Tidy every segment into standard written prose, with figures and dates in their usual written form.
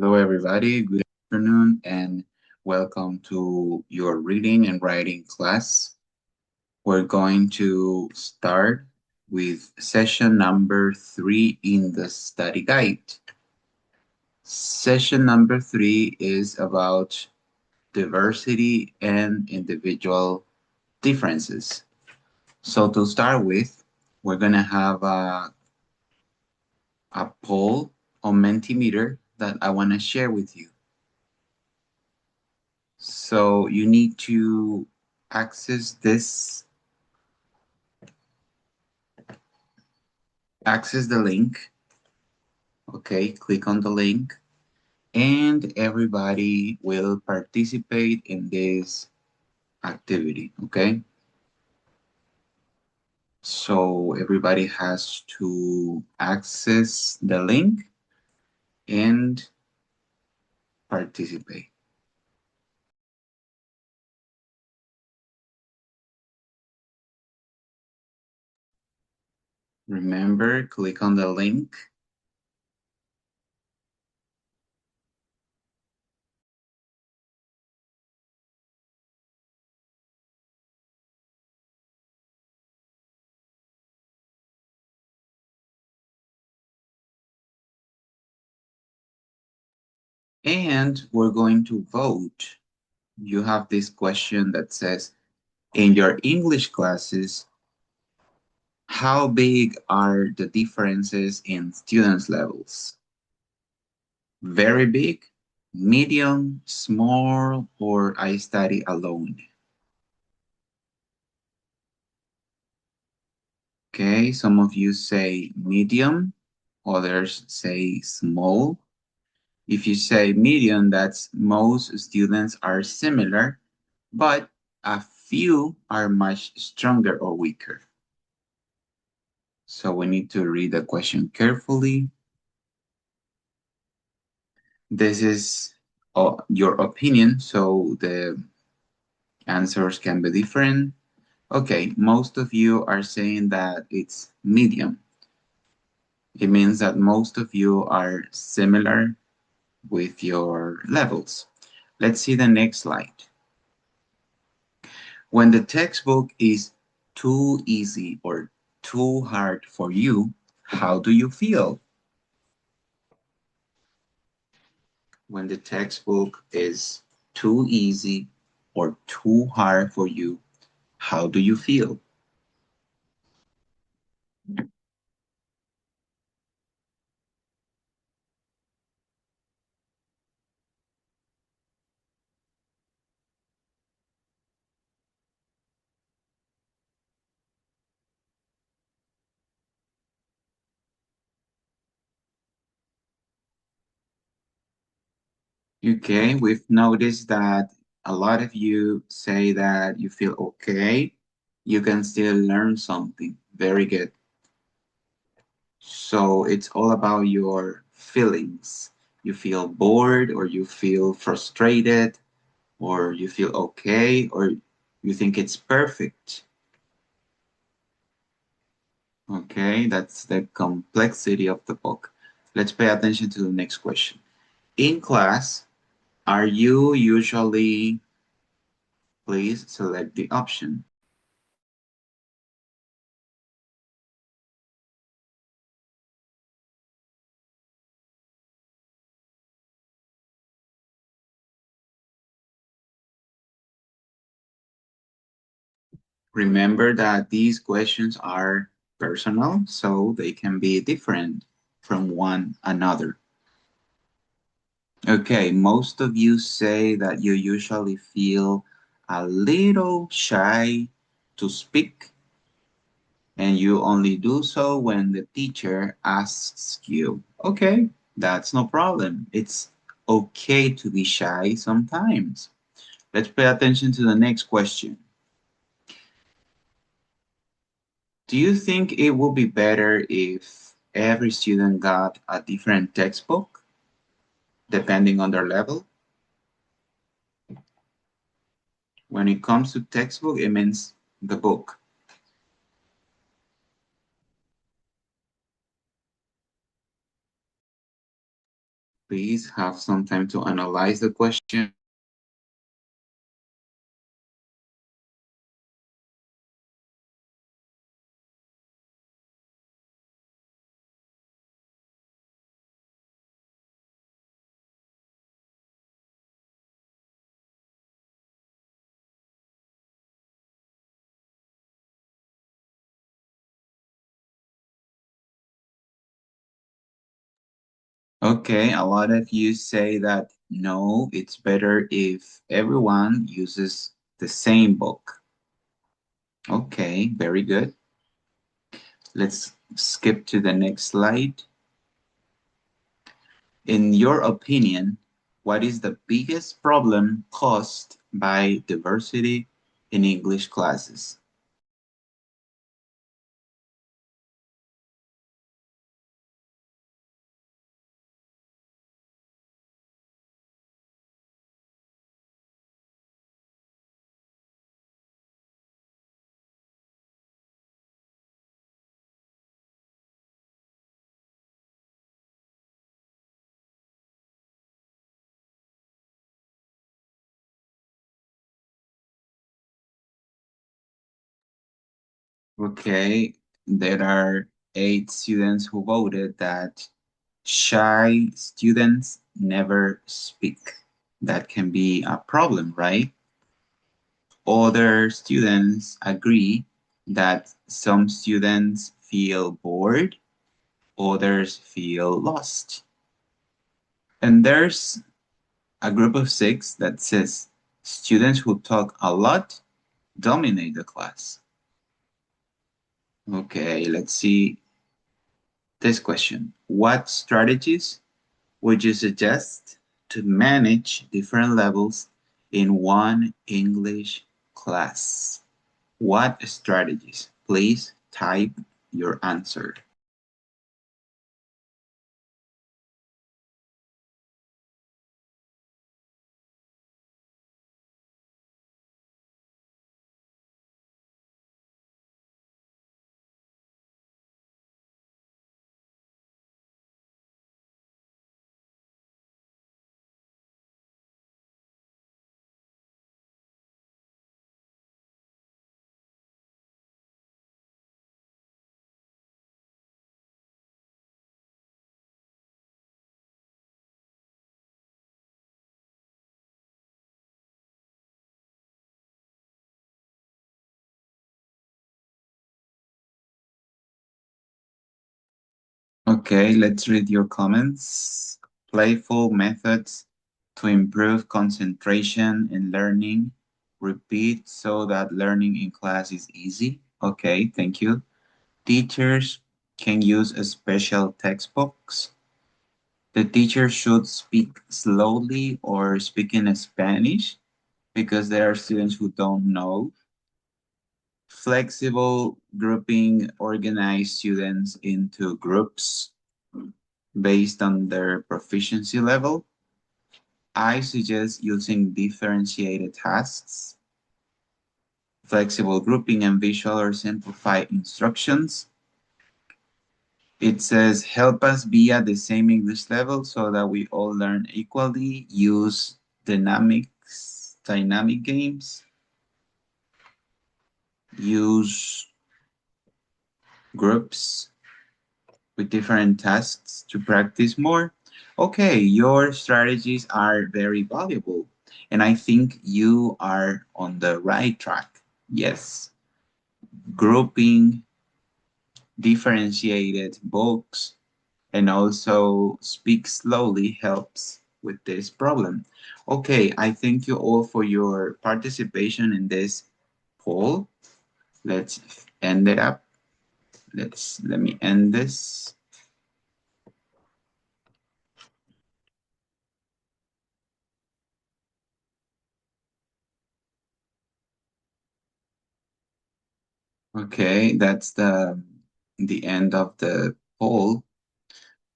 Hello, everybody. Good afternoon, and welcome to your reading and writing class. We're going to start with session number 3 in the study guide. Session number 3 is about diversity and individual differences. So, to start with, we're going to have a poll on Mentimeter that I want to share with you. So you need to access access the link. Okay, click on the link and everybody will participate in this activity. Okay, so everybody has to access the link and participate. Remember, click on the link. And we're going to vote. You have this question that says, in your English classes, how big are the differences in students' levels? Very big, medium, small, or I study alone? Okay, some of you say medium, others say small. If you say medium, that's most students are similar, but a few are much stronger or weaker. So we need to read the question carefully. This is your opinion, so the answers can be different. Okay, most of you are saying that it's medium. It means that most of you are similar with your levels. Let's see the next slide. When the textbook is too easy or too hard for you, how do you feel? When the textbook is too easy or too hard for you, how do you feel? Okay, we've noticed that a lot of you say that you feel okay. You can still learn something. Very good. So it's all about your feelings. You feel bored, or you feel frustrated, or you feel okay, or you think it's perfect. Okay, that's the complexity of the book. Let's pay attention to the next question. In class, are you usually, please select the option. Remember that these questions are personal, so they can be different from one another. Okay, most of you say that you usually feel a little shy to speak, and you only do so when the teacher asks you. Okay, that's no problem. It's okay to be shy sometimes. Let's pay attention to the next question. Do you think it would be better if every student got a different textbook depending on their level? When it comes to textbook, it means the book. Please have some time to analyze the question. Okay, a lot of you say that no, it's better if everyone uses the same book. Okay, very good. Let's skip to the next slide. In your opinion, what is the biggest problem caused by diversity in English classes? Okay, there are 8 students who voted that shy students never speak. That can be a problem, right? Other students agree that some students feel bored, others feel lost. And there's a group of 6 that says students who talk a lot dominate the class. Okay, let's see this question. What strategies would you suggest to manage different levels in one English class? What strategies? Please type your answer. Okay, let's read your comments. Playful methods to improve concentration in learning. Repeat so that learning in class is easy. Okay, thank you. Teachers can use a special textbooks. The teacher should speak slowly or speak in Spanish because there are students who don't know. Flexible grouping organize students into groups based on their proficiency level. I suggest using differentiated tasks, flexible grouping, and visual or simplified instructions. It says, help us be at the same English level so that we all learn equally. Use dynamic games. Use groups with different tasks to practice more. Okay, your strategies are very valuable, and I think you are on the right track. Yes, grouping, differentiated books, and also speak slowly helps with this problem. Okay, I thank you all for your participation in this poll. Let's end it up. Let me end this. Okay, that's the end of the poll.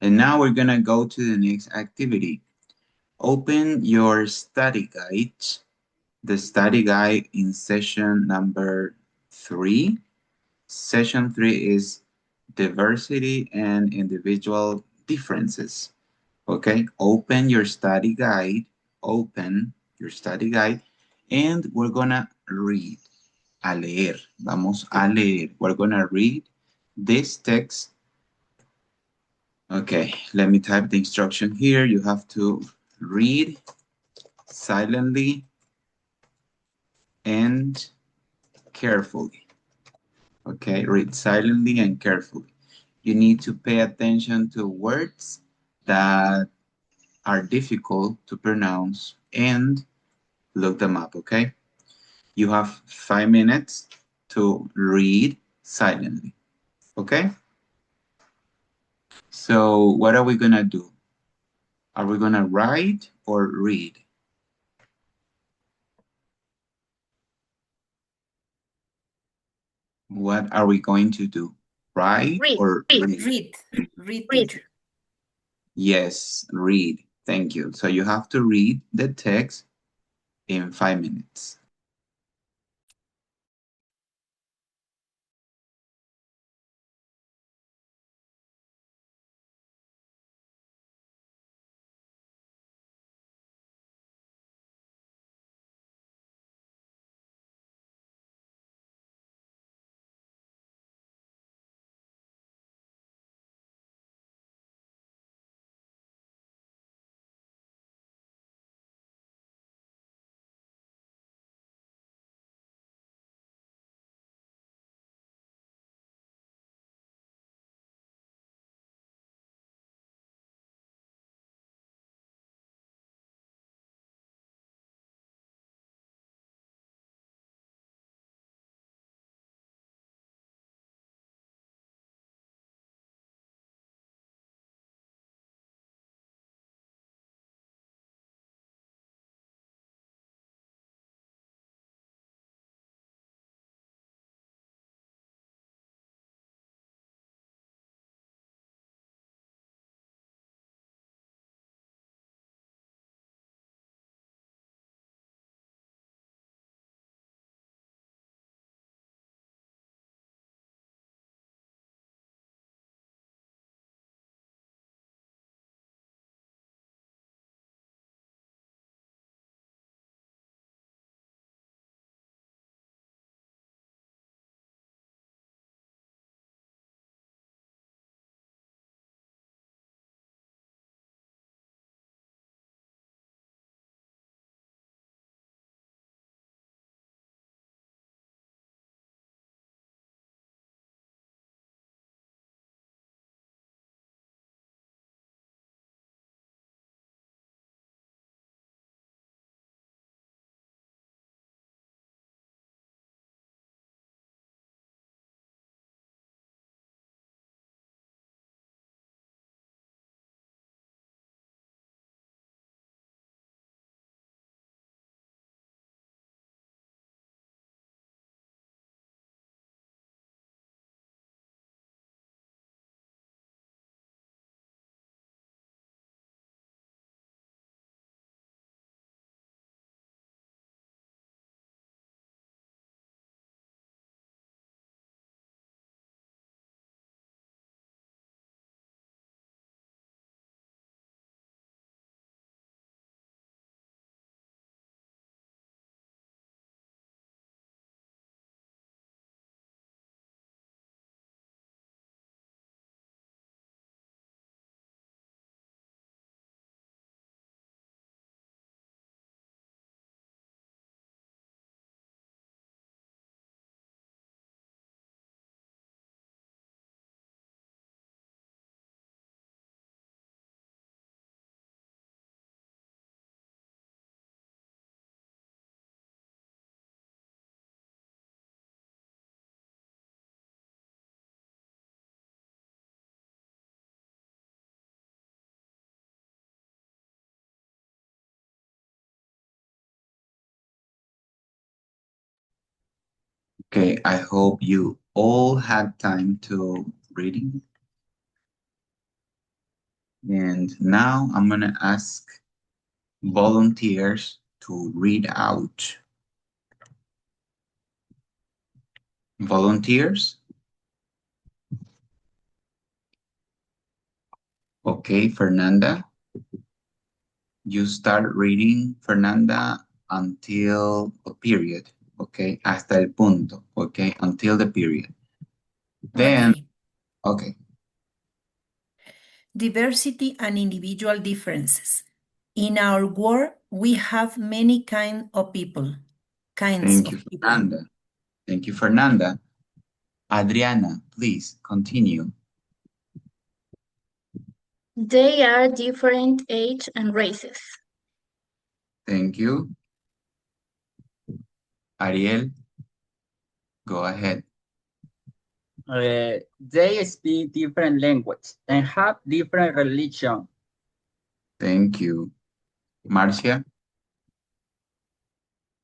And now we're gonna go to the next activity. Open your study guide, the study guide in session number 3. Session 3 is diversity and individual differences. Okay, open your study guide, and we're gonna read, a leer, vamos a leer. We're gonna read this text. Okay, let me type the instruction here. You have to read silently and carefully. Okay, read silently and carefully. You need to pay attention to words that are difficult to pronounce and look them up, okay? You have 5 minutes to read silently, okay? So what are we gonna do? Are we gonna write or read? What are we going to do? Write or read? Read. Read, Read. teacher. Yes, read. Thank you. So you have to read the text in 5 minutes. Okay, I hope you all had time to reading. And now I'm gonna ask volunteers to read out. Volunteers? Okay, Fernanda. You start reading, Fernanda, until a period, okay? Hasta el punto, okay? Until the period. Then, Okay. okay, Diversity and individual differences. In our world, we have many kinds thank of you, people. Fernanda. Thank you, Fernanda. Adriana, please continue. They are different age and races. Thank you. Ariel, go ahead. They speak different language and have different religion. Thank you. Marcia,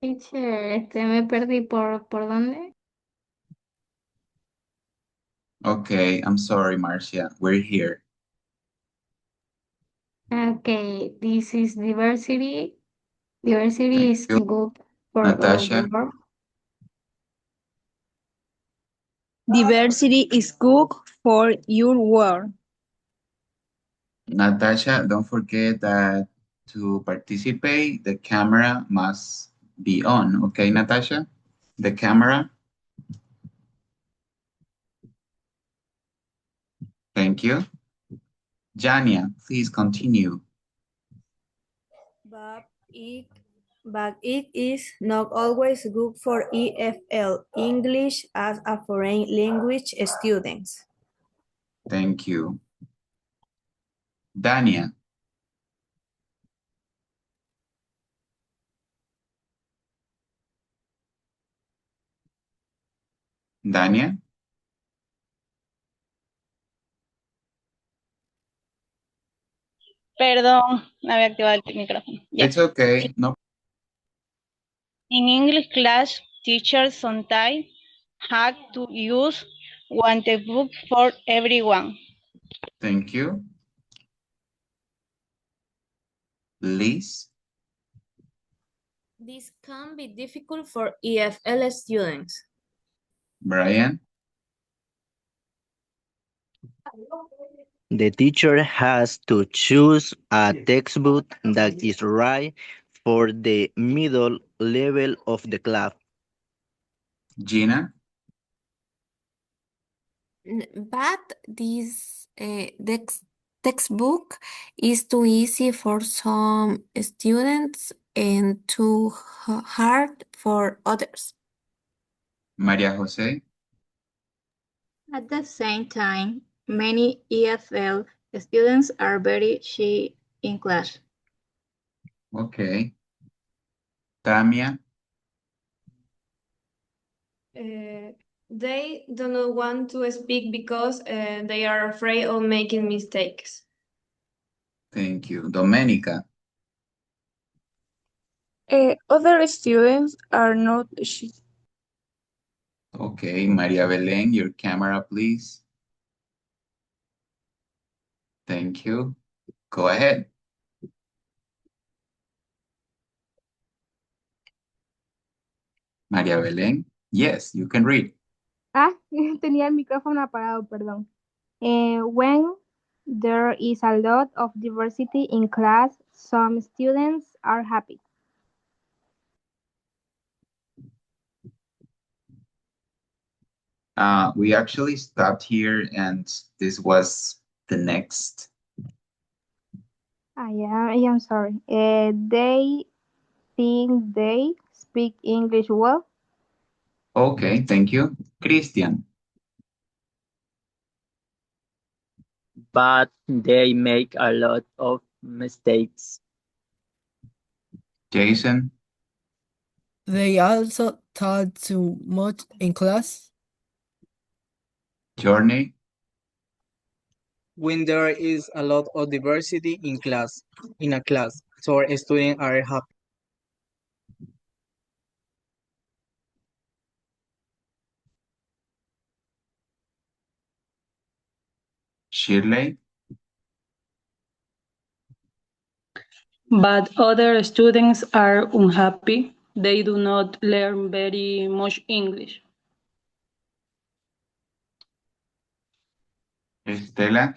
Teacher, me perdí por dónde. okay, I'm sorry, Marcia. We're here. Okay, this is diversity. Diversity Thank is you. good for our Natasha, world. Diversity is good for your world. Natasha, don't forget that to participate, the camera must be on. Okay, Natasha? The camera. Thank you. Jania, please continue. But it, but it is not always good for EFL, English as a foreign language students. Thank you. Dania, Dania, Perdón, no había activado el micrófono. Ya. it's okay. No, In English class, teachers sometimes had to use one textbook for everyone. thank you. Liz, This can be difficult for EFL students. Brian, The teacher has to choose a textbook that is right for the middle level of the class. Gina, But this textbook is too easy for some students and too hard for others. Maria Jose, At the same time, many EFL students are very shy in class. okay. Tamia, They do not want to speak because they are afraid of making mistakes. thank you. Domenica, Other students are not okay. Maria Belén, your camera, please. Thank you. Go ahead. Maria Belén, yes, you can read. Ah, tenía el micrófono apagado, perdón. When there is a lot of diversity in class, some students are happy. We actually stopped here and this was the next. Yeah, I'm sorry. They think they speak English well. Okay, thank you. Christian, But they make a lot of mistakes. Jason, They also talk too much in class. Journey, When there is a lot of diversity in a class, so our students are happy. Shirley, But other students are unhappy. They do not learn very much English. Estela,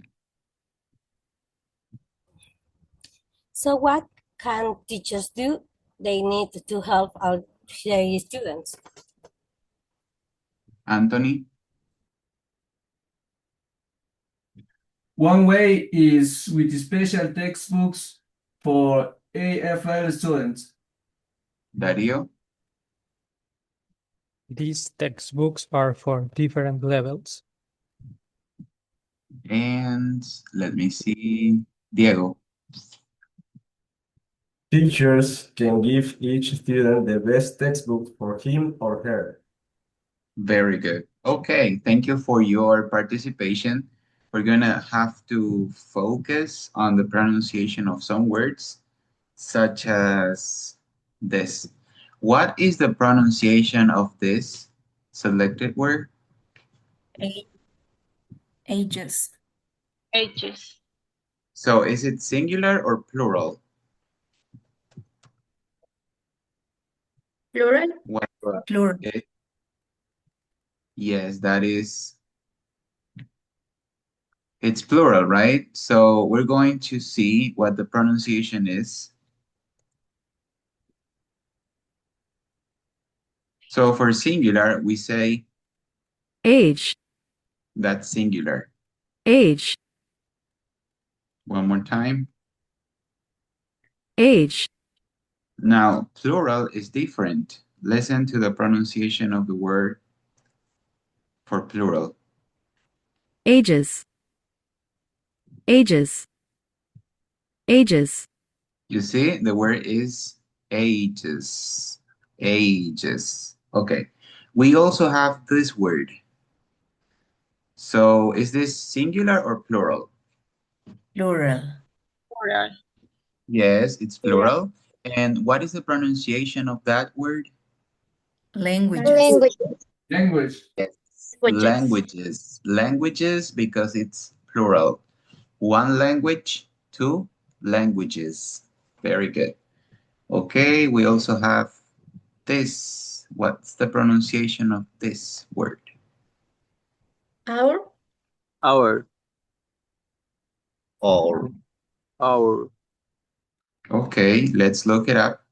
So what can teachers do? They need to help out their students. Anthony? One way is with special textbooks for AFL students. Dario? These textbooks are for different levels. And let me see. Diego? Teachers can give each student the best textbook for him or her. Very good. Okay, thank you for your participation. We're gonna have to focus on the pronunciation of some words, such as this. What is the pronunciation of this selected word? Ages. Ages. So is it singular or plural? Plural? What Plural. Yes, that is, it's plural, right? So we're going to see what the pronunciation is. So for singular, we say age, that's singular. age, One more time. age, Now, plural is different. Listen to the pronunciation of the word for plural. ages, ages, ages, You see, the word is ages. Ages. Okay. We also have this word. So is this singular or plural? Plural. Plural. Yes, it's plural. And what is the pronunciation of that word? Languages. Language. Yes. Languages. Languages because it's plural. One language, two languages. Very good. Okay, we also have this. What's the pronunciation of this word? Hour? Hour. Or. Hour. Okay, let's look it up.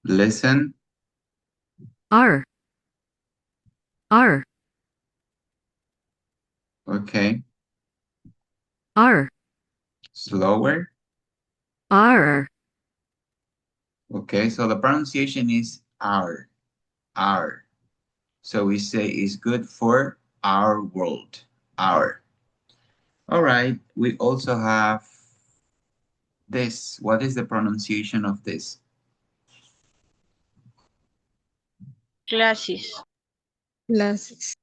Listen. R, R, Okay, R, slower. R, Okay, so the pronunciation is R. R. So we say it's good for our world. Our. All right, we also have this. What is the pronunciation of this? Classes. Classes.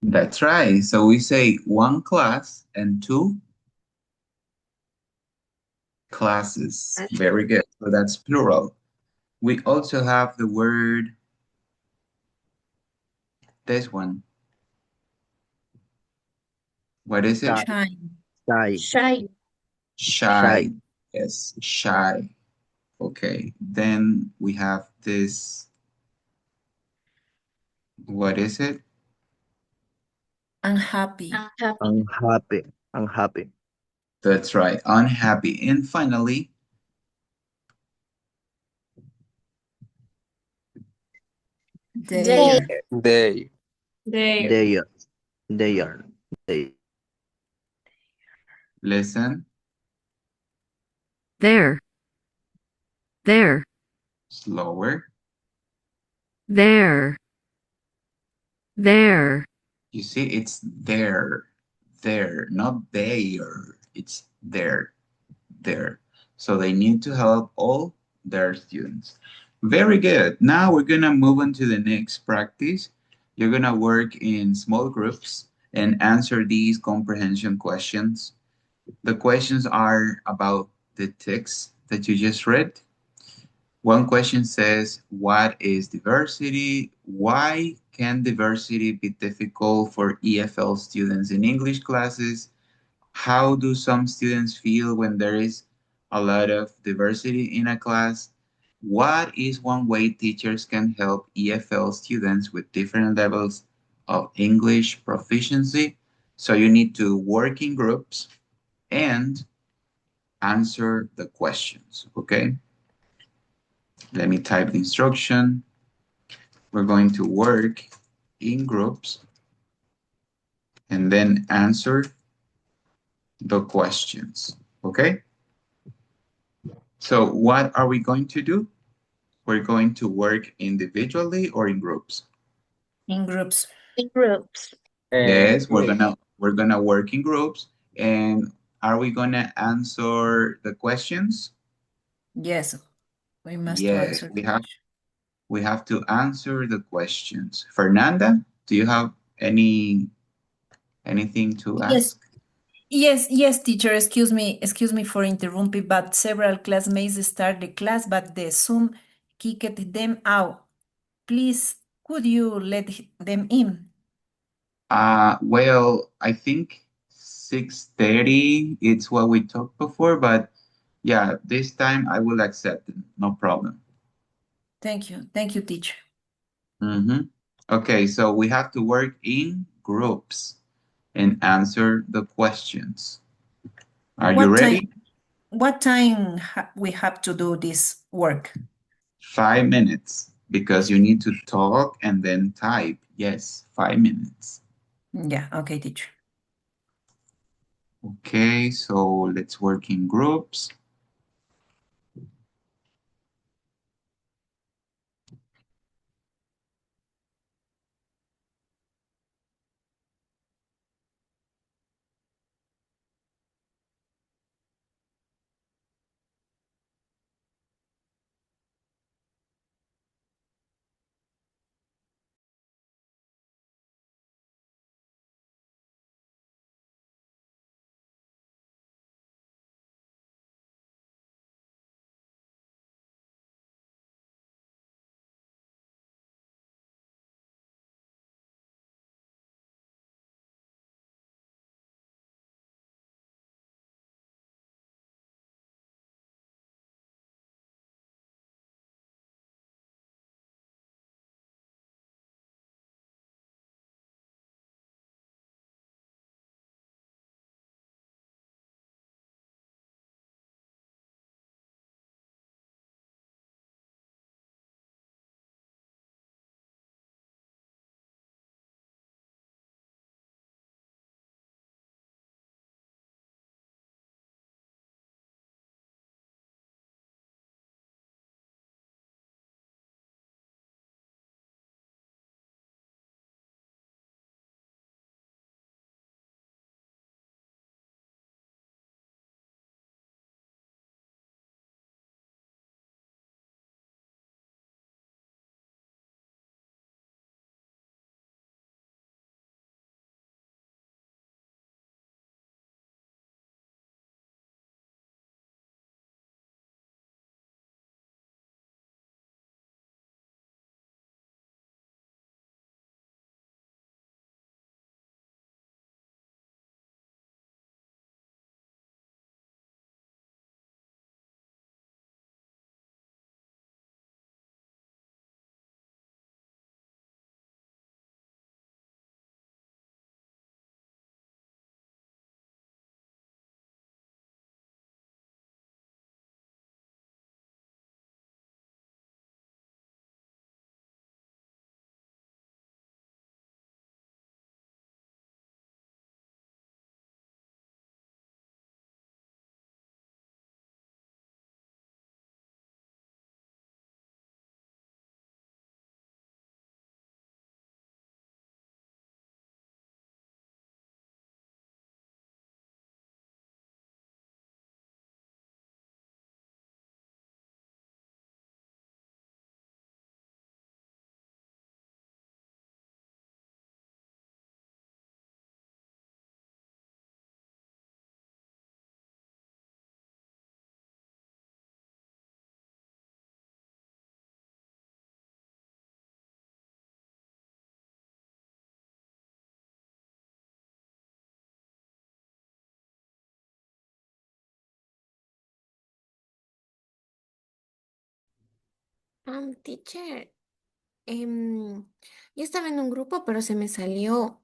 That's right. So we say one class and two classes. Very good. So that's plural. We also have the word, this one. What is it? Shine. Shy. Shy. Shy. Yes, shy. Okay. Then we have this. What is it? Unhappy. Unhappy. Unhappy. That's right. Unhappy. And finally, There. They. There. They are. They are. They. listen. there, there, Slower. there, there, You see, it's there. There, not there. It's there. There. So they need to help all their students. Very good. Now we're going to move on to the next practice. You're going to work in small groups and answer these comprehension questions. The questions are about the text that you just read. One question says, what is diversity? Why can diversity be difficult for EFL students in English classes? How do some students feel when there is a lot of diversity in a class? What is one way teachers can help EFL students with different levels of English proficiency? So you need to work in groups and answer the questions, okay? Let me type the instruction. We're going to work in groups and then answer the questions, okay? So what are we going to do? We're going to work individually or in groups? In groups. In groups. Yes, we're Group. gonna work in groups. And are we gonna answer the questions? Yes, we must to Yes, answer. we have to answer the questions. Fernanda, do you have anything to Yes, ask? yes, teacher. Excuse me for interrupting, but several classmates start the class, but the Zoom kicked them out. Please, could you let them in? Well, I think 6:30 it's what we talked before, but yeah, this time I will accept it, no problem. Thank you, teacher. Mm-hmm. Okay, so we have to work in groups and answer the questions. Are you What time? ready? What time we have to do this work? 5 minutes because you need to talk and then type. Yes, 5 minutes. Yeah, okay, teacher. Okay, so let's work in groups. Teacher, yo estaba en un grupo, pero se me salió.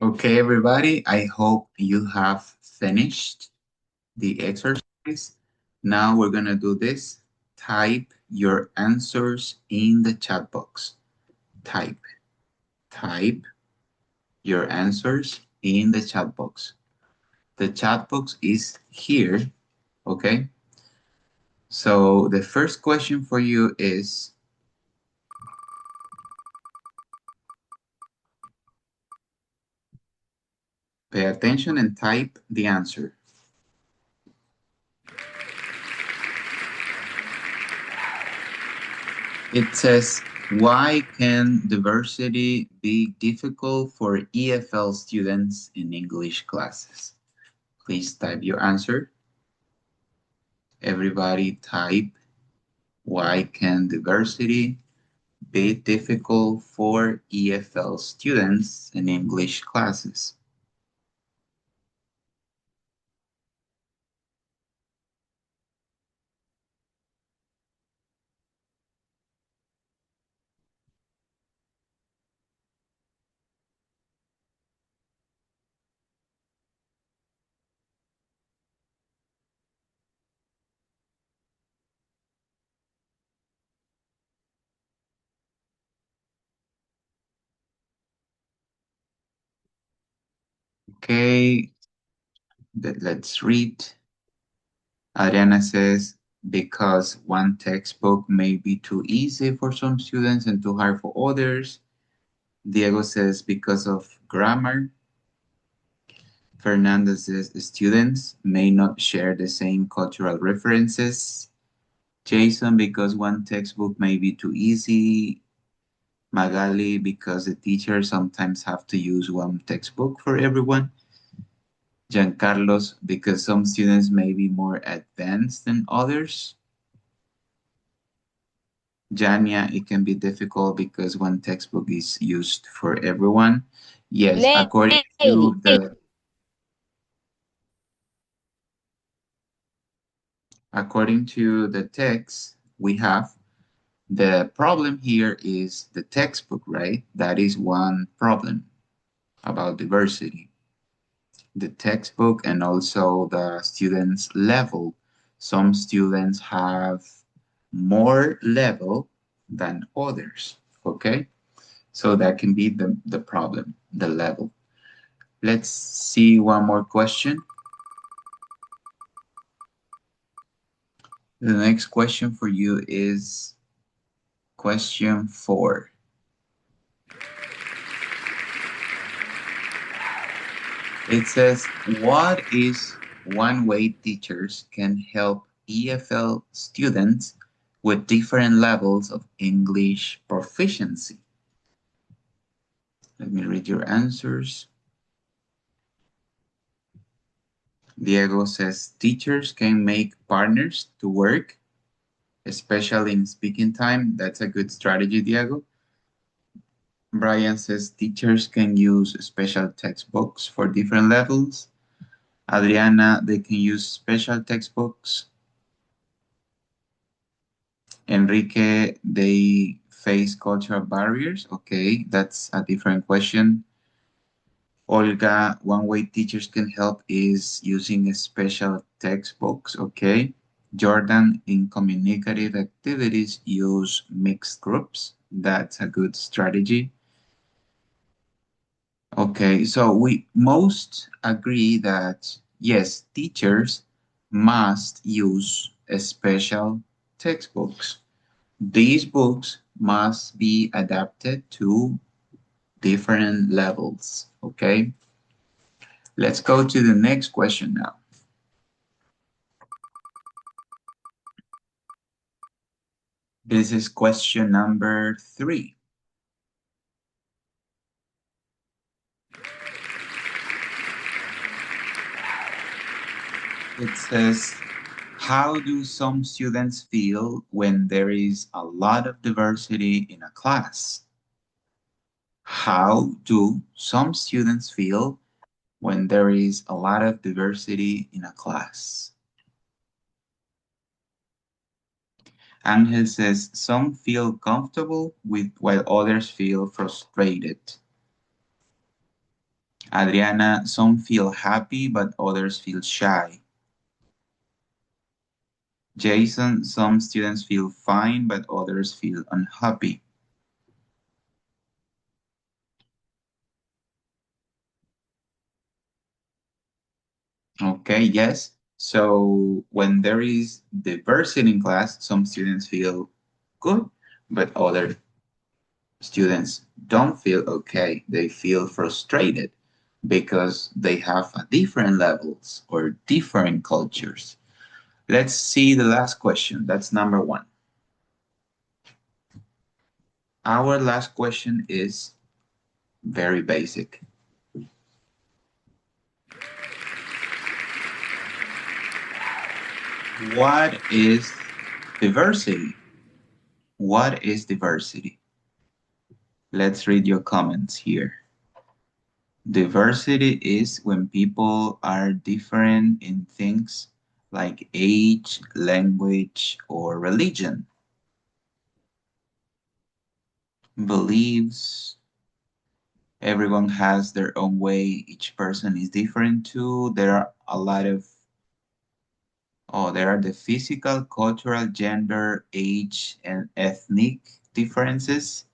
Okay, everybody, I hope you have finished the exercise. Now we're gonna do this. Type your answers in the chat box. Type, type your answers in the chat box. The chat box is here, okay? So the first question for you is, pay attention and type the answer. It says, why can diversity be difficult for EFL students in English classes? Please type your answer. Everybody type, why can diversity be difficult for EFL students in English classes? Okay, let's read. Adriana says, because one textbook may be too easy for some students and too hard for others. Diego says, because of grammar. Fernandez says, students may not share the same cultural references. Jason, because one textbook may be too easy. Magali, because the teachers sometimes have to use one textbook for everyone. Giancarlos, because some students may be more advanced than others. Jania, it can be difficult because one textbook is used for everyone. Yes, according to the text we have, the problem here is the textbook, right? That is one problem about diversity. The textbook and also the students' level. Some students have more level than others, okay? So that can be the problem, the level. Let's see one more question. The next question for you is question 4. It says, what is one way teachers can help EFL students with different levels of English proficiency? Let me read your answers. Diego says, teachers can make partners to work, especially in speaking time. That's a good strategy, Diego. Brian says, teachers can use special textbooks for different levels. Adriana, they can use special textbooks. Enrique, they face cultural barriers. Okay, that's a different question. Olga, one way teachers can help is using special textbooks. Okay. Jordan, in communicative activities, use mixed groups. That's a good strategy. Okay, so we most agree that yes, teachers must use special textbooks. These books must be adapted to different levels, okay? Let's go to the next question now. This is question number 3. It says, how do some students feel when there is a lot of diversity in a class? How do some students feel when there is a lot of diversity in a class? Angel says some feel comfortable with while others feel frustrated. Adriana, some feel happy, but others feel shy. Jason, some students feel fine, but others feel unhappy. Okay, yes. So when there is diversity in class, some students feel good, but other students don't feel okay. They feel frustrated because they have different levels or different cultures. Let's see the last question. That's number one. Our last question is very basic. What is diversity? What is diversity? Let's read your comments here. Diversity is when people are different in things like age, language, or religion, beliefs. Everyone has their own way. Each person is different too. There are a lot of, there are the physical, cultural, gender, age, and ethnic differences.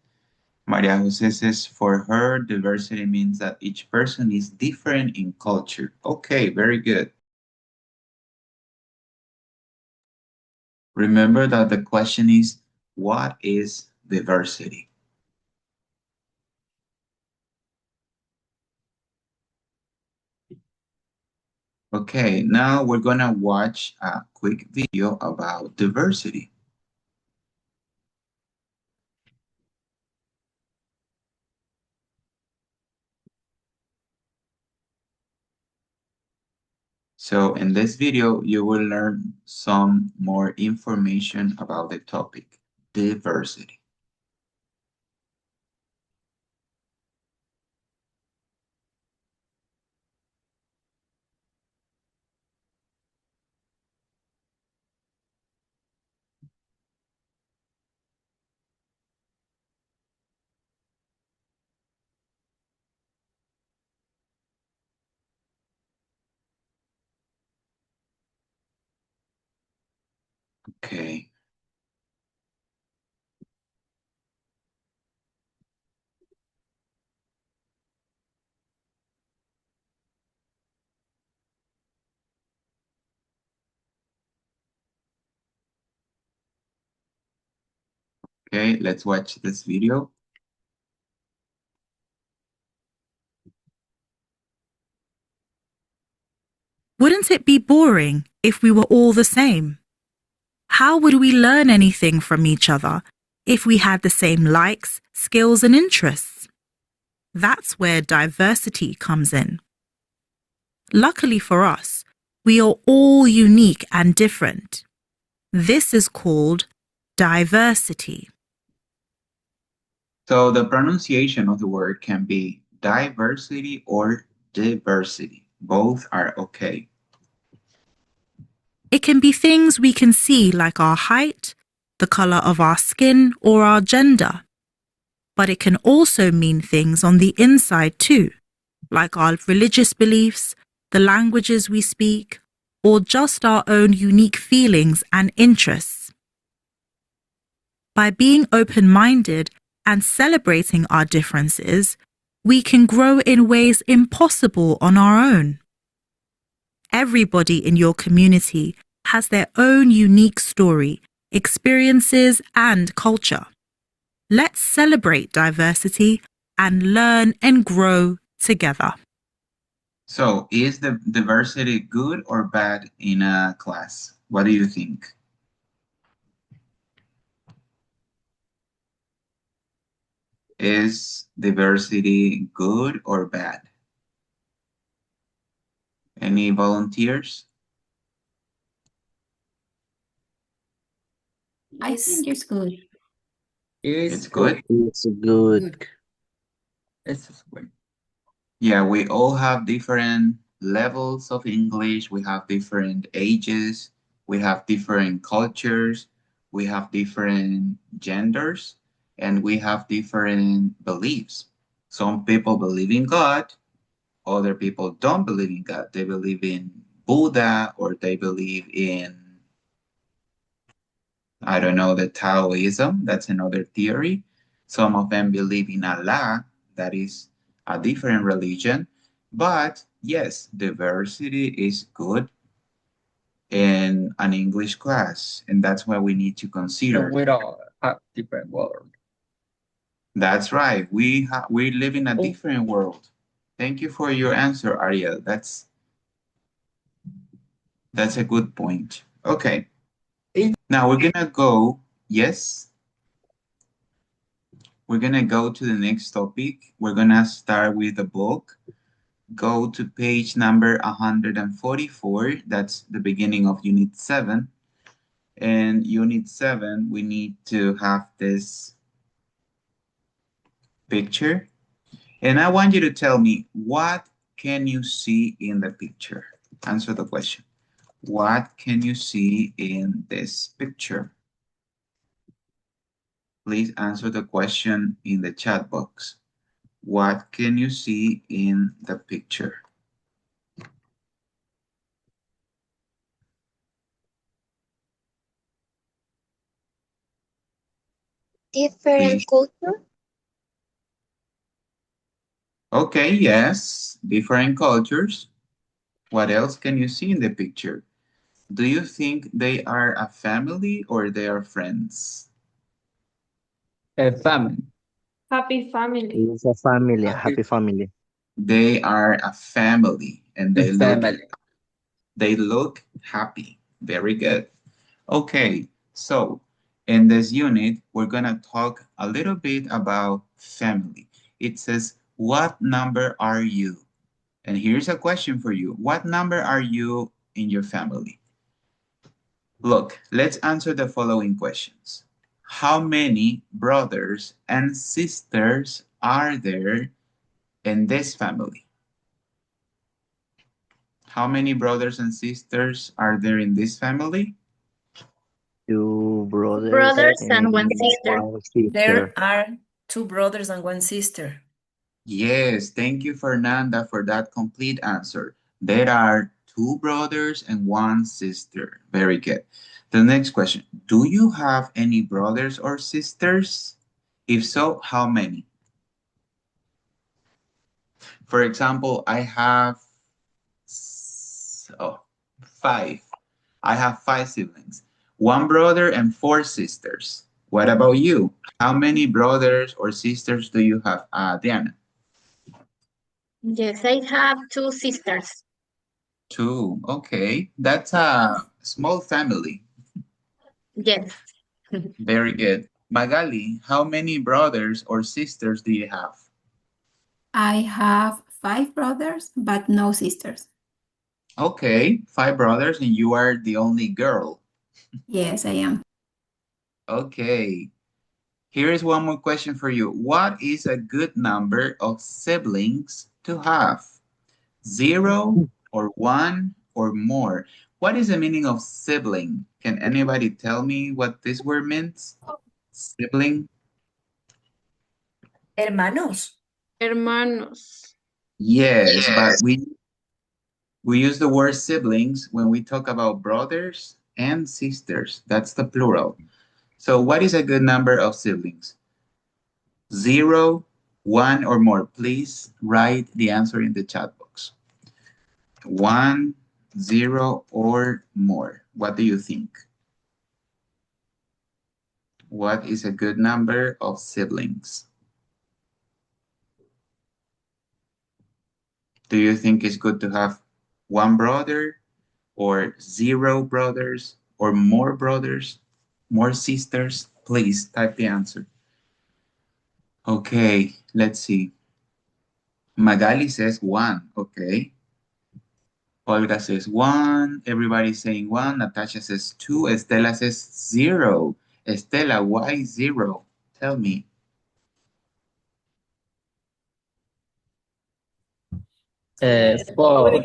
Maria Jose says for her, diversity means that each person is different in culture. Okay, very good. Remember that the question is, what is diversity? Okay, now we're gonna watch a quick video about diversity. So in this video, you will learn some more information about the topic, diversity. Okay. Okay, let's watch this video. Wouldn't it be boring if we were all the same? How would we learn anything from each other if we had the same likes, skills, and interests? That's where diversity comes in. Luckily for us, we are all unique and different. This is called diversity. So the pronunciation of the word can be diversity or diversity. Both are okay. It can be things we can see like our height, the color of our skin, or our gender. But it can also mean things on the inside too, like our religious beliefs, the languages we speak, or just our own unique feelings and interests. By being open-minded and celebrating our differences, we can grow in ways impossible on our own. Everybody in your community has their own unique story, experiences, and culture. Let's celebrate diversity and learn and grow together. So is the diversity good or bad in a class? What do you think? Is diversity good or bad? Any volunteers? I think it's good. It's good? It's good. It's good. Yeah, we all have different levels of English. We have different ages. We have different cultures. We have different genders. And we have different beliefs. Some people believe in God. Other people don't believe in God. They believe in Buddha, or they believe in, I don't know, the Taoism. That's another theory. Some of them believe in Allah. That is a different religion. But yes, diversity is good in an English class, and that's what we need to So consider. we don't have different world. That's right. We live in a different world. Thank you for your answer, Ariel. That's a good point. Okay. Now we're gonna go. Yes, we're gonna go to the next topic. We're gonna start with the book. Go to page number 144. That's the beginning of Unit 7. And Unit 7, we need to have this picture. And I want you to tell me, what can you see in the picture? Answer the question. What can you see in this picture? Please answer the question in the chat box. What can you see in the picture? Different Please. culture. Okay, yes, different cultures. What else can you see in the picture? Do you think they are a family or they are friends? A family. Happy family. It's a family, a Happy happy family. They are a family and family. they look happy. Very good. Okay, so in this unit, we're gonna talk a little bit about family. It says, what number are you? And here's a question for you. What number are you in your family? Look, let's answer the following questions. How many brothers and sisters are there in this family? How many brothers and sisters are there in this family? Two brothers Brothers and and one sister. one There sister. are two brothers and one sister. Yes, thank you, Fernanda, for that complete answer. There are two brothers and one sister. Very good. The next question. Do you have any brothers or sisters? If so, how many? For example, I have five. I have five siblings, one brother and four sisters. What about you? How many brothers or sisters do you have, Diana? Yes, I have two sisters. Two. Okay, that's a small family. Yes. Very good. Magali, how many brothers or sisters do you have? I have five brothers, but no sisters. Okay, five brothers and you are the only girl. Yes, I am. Okay, here is one more question for you. What is a good number of siblings to have? 0 or 1 or more? What is the meaning of sibling? Can anybody tell me what this word means? Sibling? Hermanos. Hermanos. Yes, but we use the word siblings when we talk about brothers and sisters. That's the plural. So what is a good number of siblings? 0, 1 or more. Please write the answer in the chat box. 1, 0 or more. What do you think? What is a good number of siblings? Do you think it's good to have one brother or 0 brothers or more brothers, more sisters? Please type the answer. Okay, let's see. Magali says 1. Okay. Olga says 1. Everybody's saying 1. Natasha says 2. Estela says 0. Estela, why 0? Tell me. For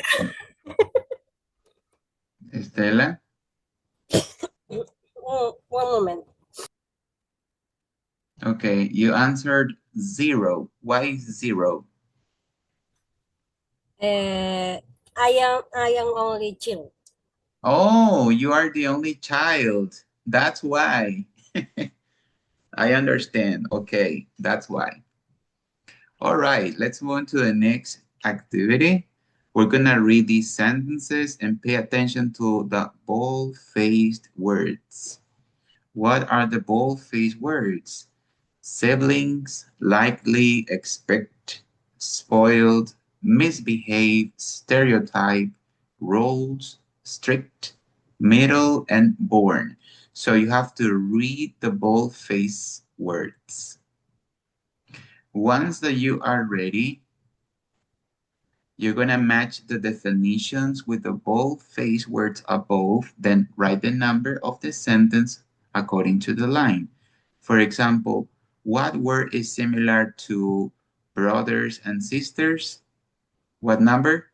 Estela? One moment. Okay, you answered 0. Why 0? I am only child. Oh, you are the only child. That's why. I understand. Okay, that's why. All right, let's move on to the next activity. We're gonna read these sentences and pay attention to the bold-faced words. What are the bold-faced words? Siblings, likely, expect, spoiled, misbehave, stereotype, roles, strict, middle, and born. So you have to read the bold-faced words. Once that you are ready, you're going to match the definitions with the bold-faced words above, then write the number of the sentence according to the line. For example, what word is similar to brothers and sisters? What number?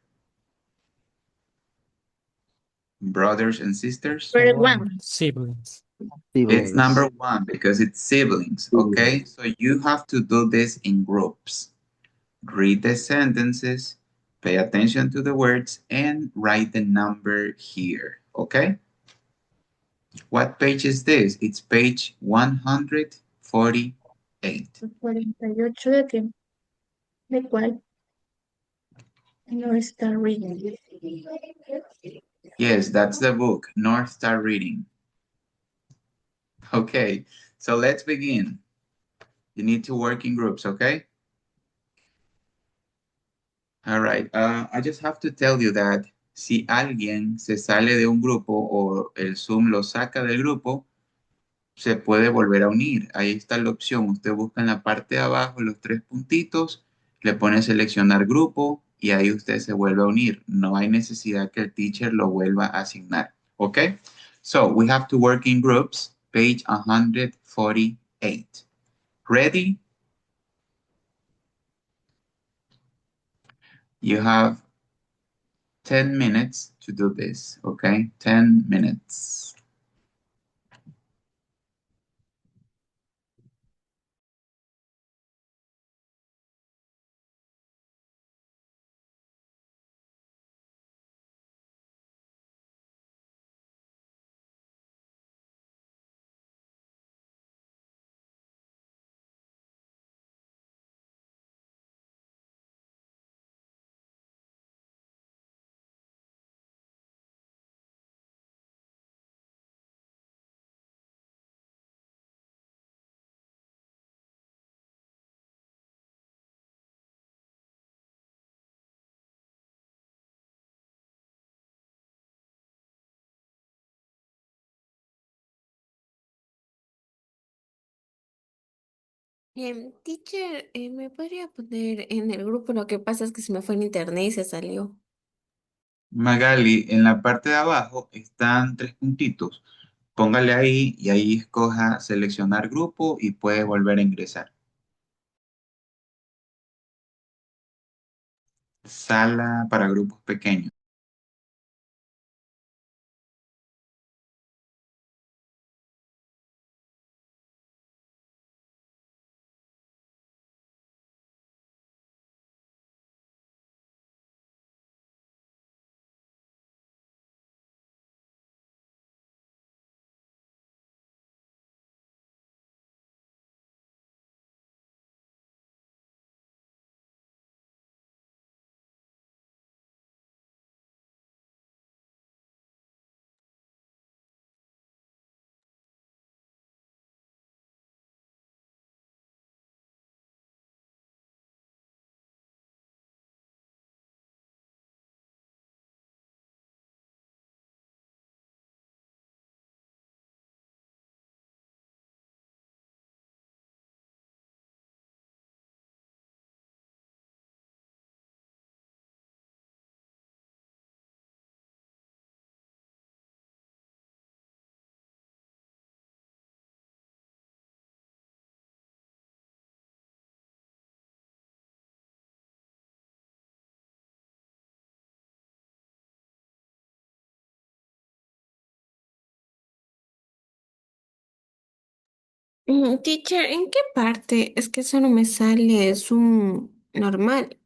Brothers and sisters? Word One. one. Siblings. It's Siblings. number one because it's siblings, okay? So you have to do this in groups. Read the sentences, pay attention to the words, and write the number here, okay? What page is this? It's page 148. 48 de qué? ¿De cuál? No está reading. Yes, that's the book, North Star Reading. Okay, so let's begin. You need to work in groups, okay? All right, I just have to tell you that si alguien se sale de un grupo o el Zoom lo saca del grupo, se puede volver a unir. Ahí está la opción. Usted busca en la parte de abajo los tres puntitos, le pone seleccionar grupo y ahí usted se vuelve a unir. No hay necesidad que el teacher lo vuelva a asignar. ¿Ok? So, we have to work in groups. Page 148. Ready? You have 10 minutes to do this. Okay? 10 minutes. Teacher, ¿me podría poner en el grupo? Lo que pasa es que se me fue en internet y se salió. Magali, en la parte de abajo están tres puntitos. Póngale ahí y ahí escoja seleccionar grupo y puede volver a ingresar. Sala para grupos pequeños. Teacher, ¿en qué parte? Es que solo me sale Zoom normal.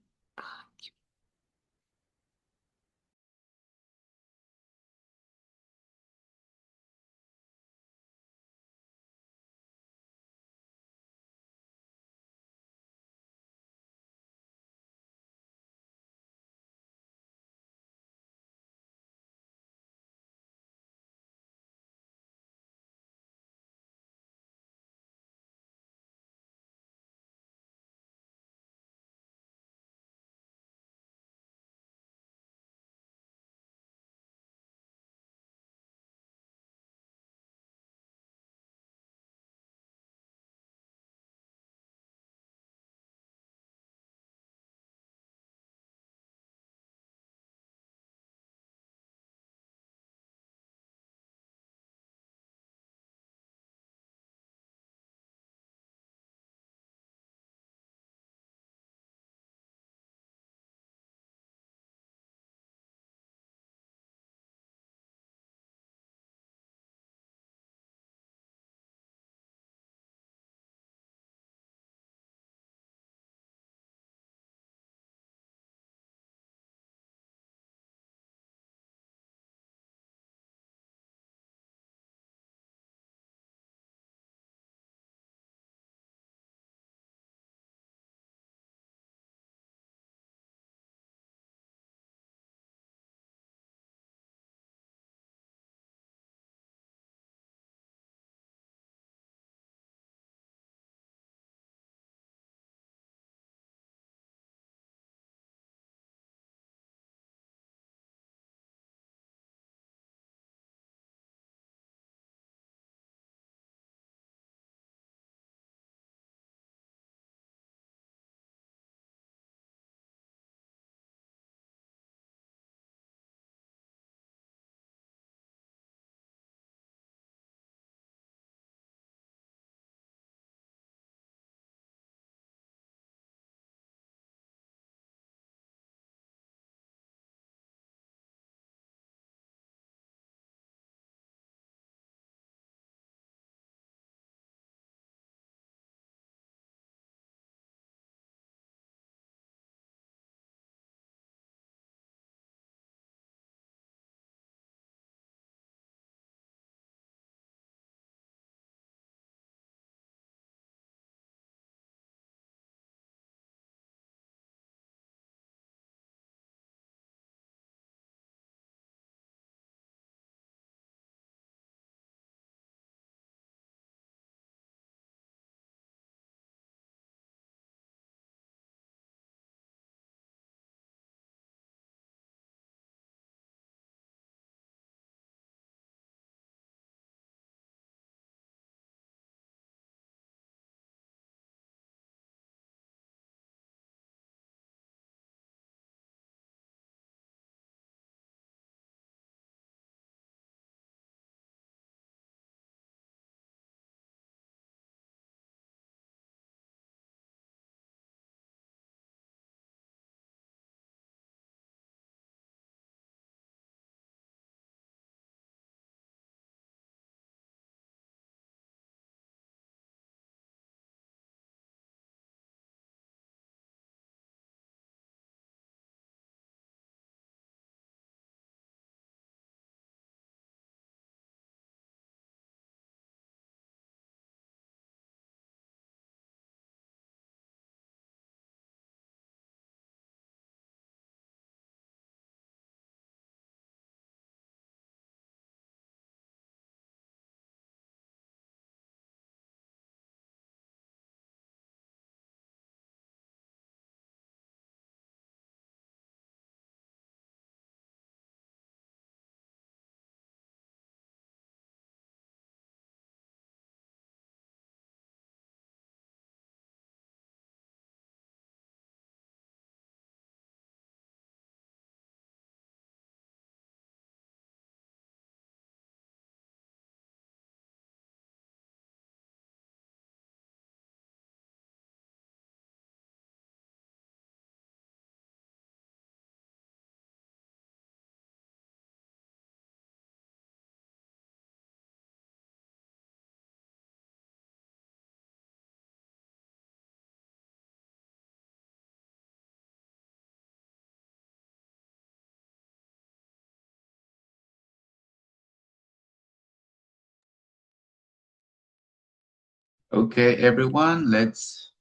Okay, everyone, let's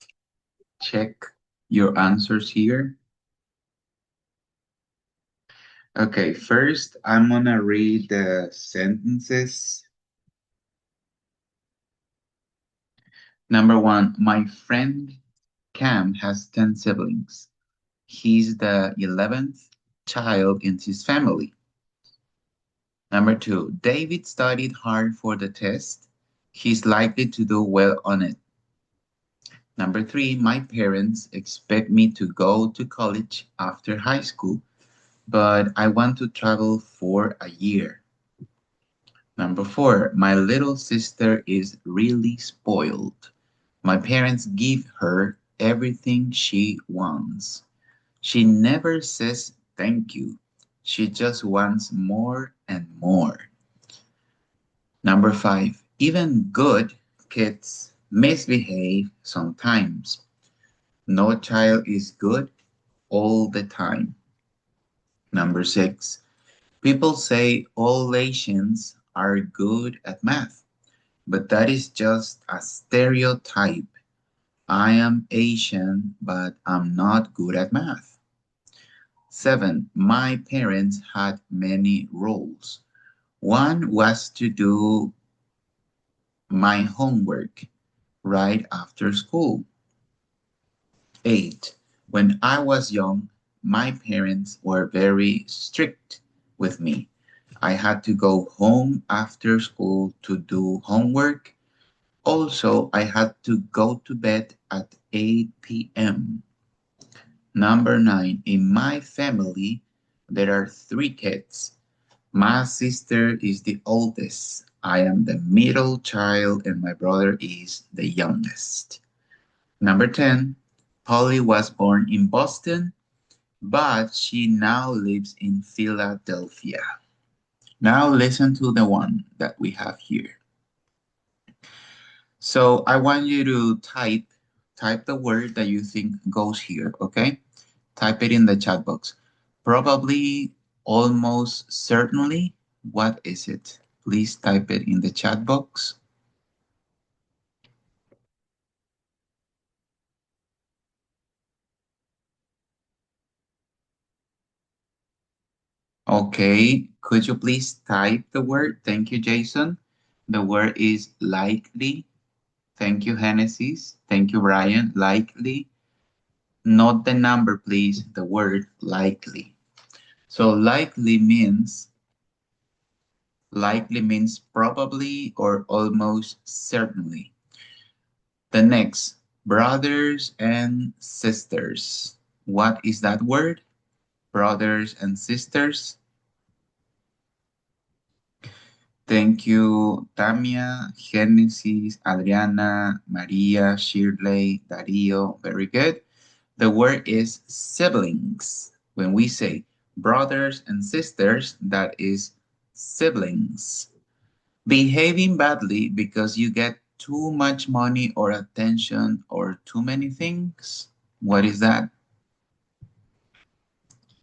check your answers here. Okay, first I'm gonna read the sentences. Number one, my friend Cam has 10 siblings. He's the 11th child in his family. Number two, David studied hard for the test. He's likely to do well on it. Number three, my parents expect me to go to college after high school, but I want to travel for a year. Number four, my little sister is really spoiled. My parents give her everything she wants. She never says thank you. She just wants more and more. Number five, even good kids misbehave sometimes. No child is good all the time. Number six, people say all Asians are good at math, but that is just a stereotype. I am Asian, but I'm not good at math. Seven, my parents had many rules. One was to do my homework right after school. Eight, when I was young, my parents were very strict with me. I had to go home after school to do homework. Also, I had to go to bed at 8 p.m. Number nine, in my family, there are three kids. My sister is the oldest. I am the middle child, and my brother is the youngest. Number 10, Polly was born in Boston, but she now lives in Philadelphia. Now listen to the one that we have here. So I want you to type the word that you think goes here, okay? Type it in the chat box. Probably, almost certainly, what is it? Please type it in the chat box. Okay, could you please type the word? Thank you, Jason. The word is likely. Thank you, Genesis. Thank you, Brian. Likely. Not the number, please. The word likely. So likely means probably or almost certainly. The next, brothers and sisters. What is that word? Brothers and sisters. Thank you, Tamia, Genesis, Adriana, Maria, Shirley, Dario. Very good. The word is siblings. When we say brothers and sisters, that is siblings. Behaving badly because you get too much money or attention or too many things. What is that?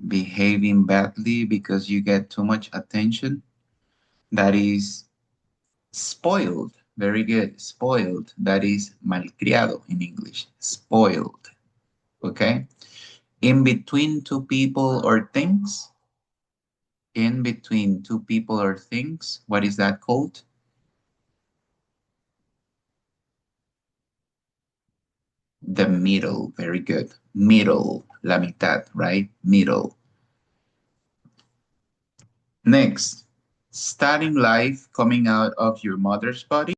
Behaving badly because you get too much attention. That is spoiled. Very good. Spoiled. That is malcriado in English. Spoiled. Okay? In between two people or things. In between two people or things. What is that called? The middle. Very good. Middle. La mitad, right? Middle. Next. Starting life coming out of your mother's body.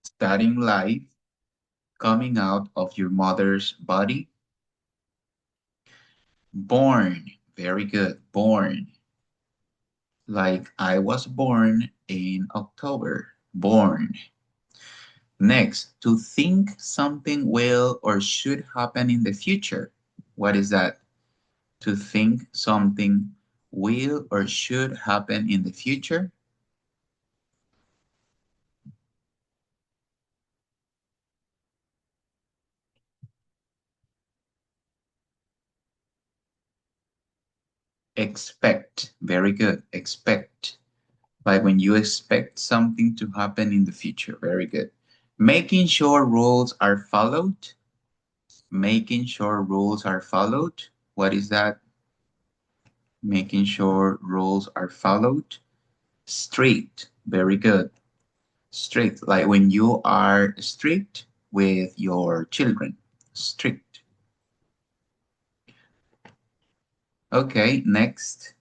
Starting life coming out of your mother's body. Born. Very good. Born. Like I was born in October. Born. Next, to think something will or should happen in the future. What is that? To think something will or should happen in the future. Expect. Very good. Expect. Like when you expect something to happen in the future. Very good. Making sure rules are followed. Making sure rules are followed. What is that? Making sure rules are followed. Strict. Very good. Strict. Like when you are strict with your children. Strict. Okay, next.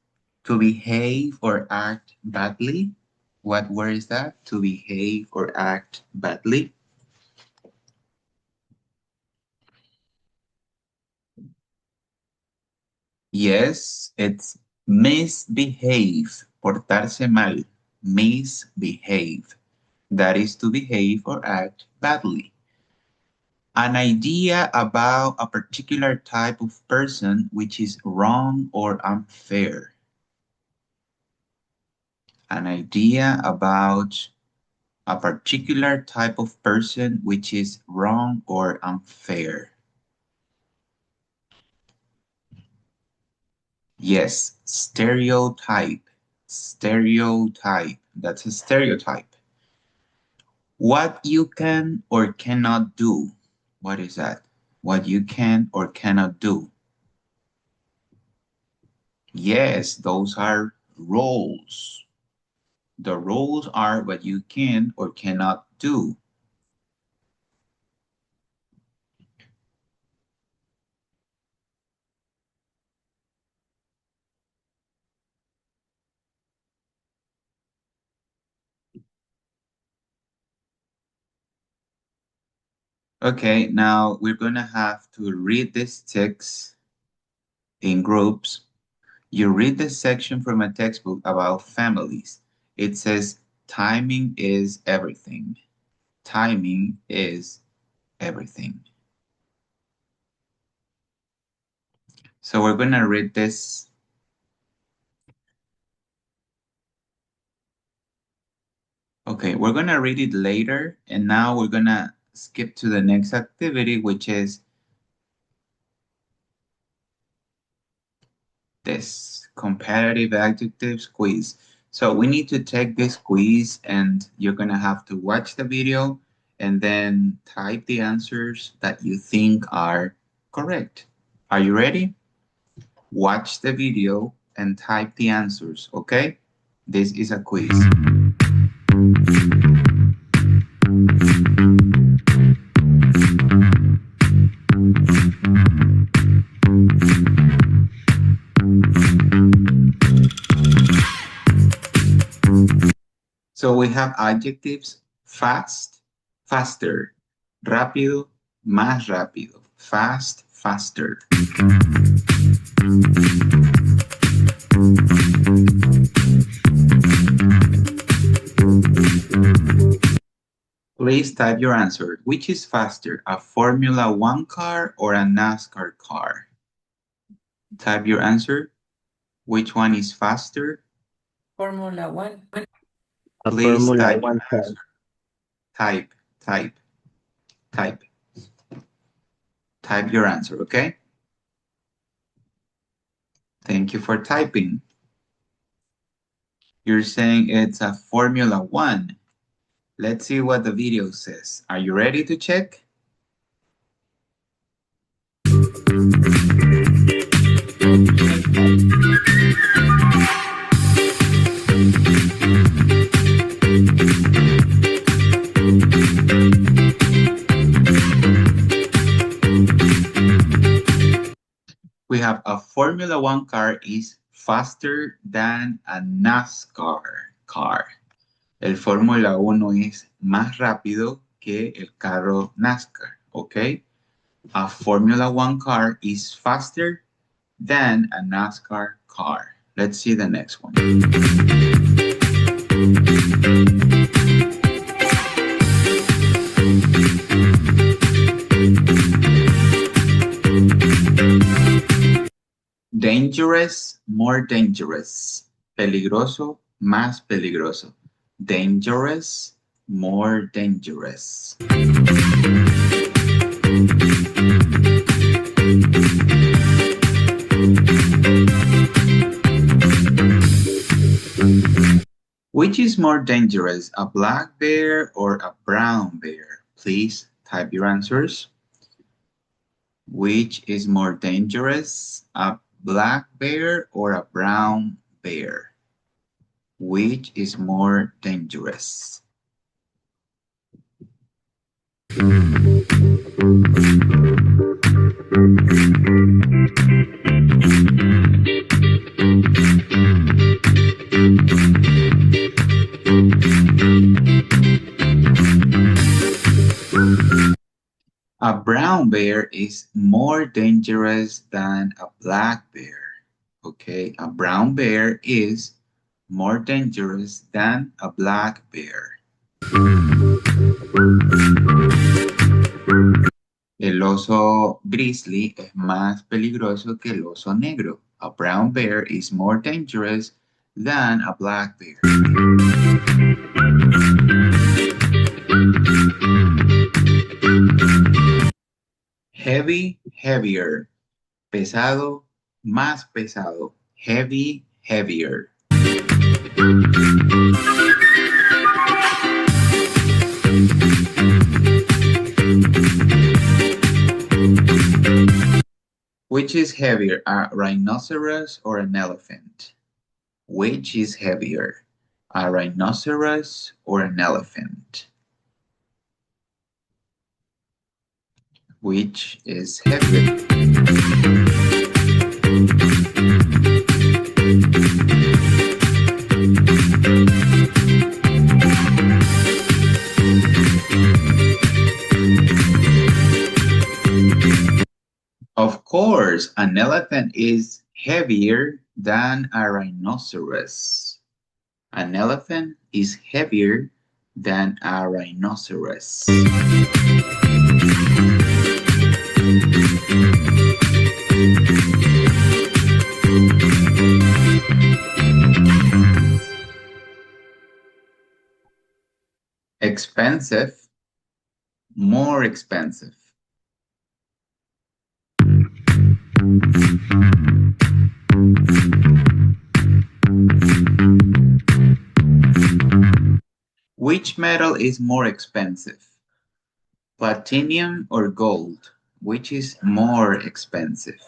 To behave or act badly. What word is that? To behave or act badly. Yes, it's misbehave. Portarse mal. Misbehave. That is to behave or act badly. An idea about a particular type of person which is wrong or unfair. An idea about a particular type of person which is wrong or unfair. Yes, stereotype. Stereotype. That's a stereotype. What you can or cannot do. What is that? What you can or cannot do. Yes, those are roles. The roles are what you can or cannot do. Okay, now we're going to have to read this text in groups. You read the section from a textbook about families. It says, timing is everything. Timing is everything. So we're going to read this. Okay, we're going to read it later. And now we're going to skip to the next activity, which is this comparative adjectives quiz. So we need to take this quiz and you're going to have to watch the video and then type the answers that you think are correct. Are you ready? Watch the video and type the answers, okay? This is a quiz. So we have adjectives: fast, faster, rápido, más rápido, fast, faster. Please type your answer. Which is faster, a Formula One car or a NASCAR car? Type your answer. Which one is faster? Formula One. A Please Formula type One your answer. Type, type, type. Type your answer, okay? Thank you for typing. You're saying it's a Formula One. Let's see what the video says. Are you ready to check? We have a Formula One car is faster than a NASCAR car. El Fórmula 1 es más rápido que el carro NASCAR, ¿ok? A Formula One car is faster than a NASCAR car. Let's see the next one. Dangerous, more dangerous. Peligroso, más peligroso. Dangerous, more dangerous. is more dangerous, a black bear or a brown bear? Please type your answers. Which is more dangerous, a black bear or a brown bear? Which is more dangerous? A brown bear is more dangerous than a black bear. Okay, a brown bear is more dangerous than a black bear. El oso grizzly es más peligroso que el oso negro. A brown bear is more dangerous than a black bear. Heavy, heavier. Pesado, más pesado. Heavy, heavier. Which is heavier, a rhinoceros or an elephant? Which is heavier, a rhinoceros or an elephant? Which is heavier? Of course, an elephant is heavier than a rhinoceros. An elephant is heavier than a rhinoceros. Expensive, more expensive. Which metal is more expensive? Platinum or gold? Which is more expensive?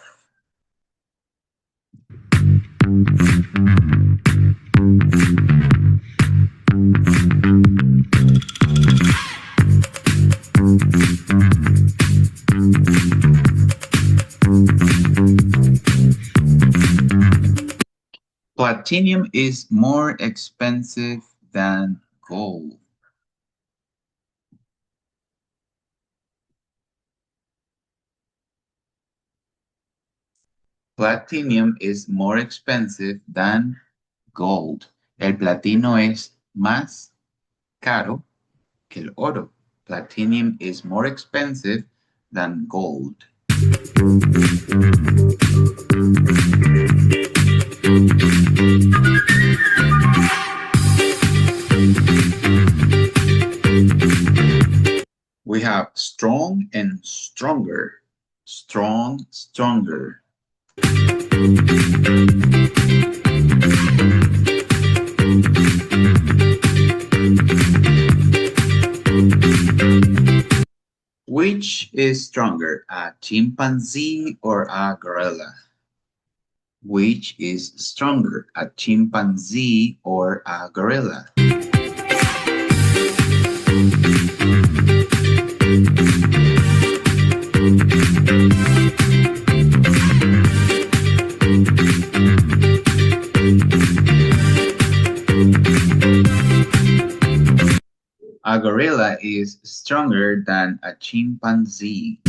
Platinum is more expensive than gold. Platinum is more expensive than gold. El platino es más caro que el oro. Platinum is more expensive than gold. We have strong and stronger. Strong, stronger. Which is stronger, a chimpanzee or a gorilla? Which is stronger, a chimpanzee or a gorilla? A gorilla is stronger than a chimpanzee.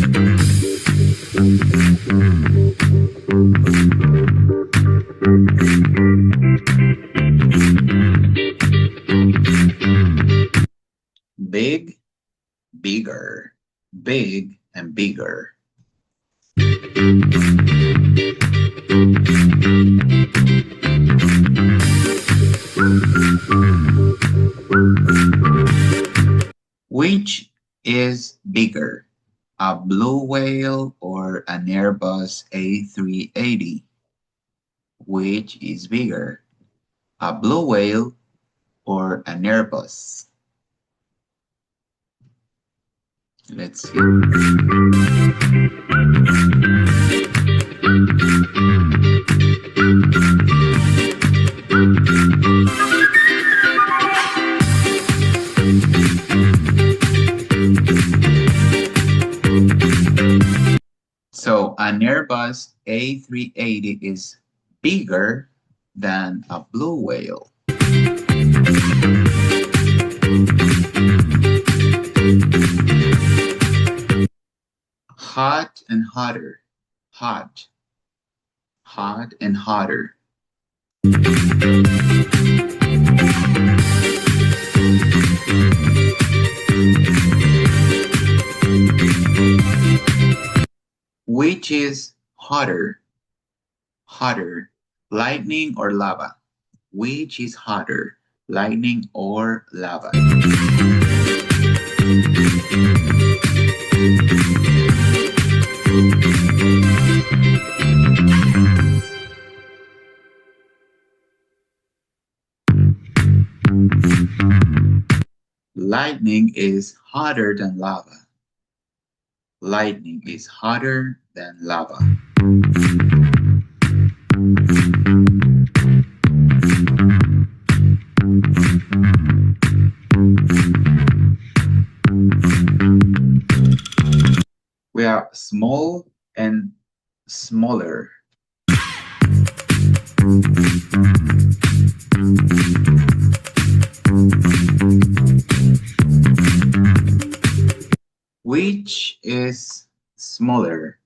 Big, bigger. Big and bigger. Which is bigger, a blue whale or an Airbus A380? Which is bigger, a blue whale or an Airbus? Let's see. So an Airbus A380 is bigger than a blue whale. Hot and hotter. Hot. Hot and hotter. Which is hotter? Hotter, lightning or lava? Which is hotter, lightning or lava? Lightning is hotter than lava. Lightning is hotter than lava. We are small and smaller. Which is smaller,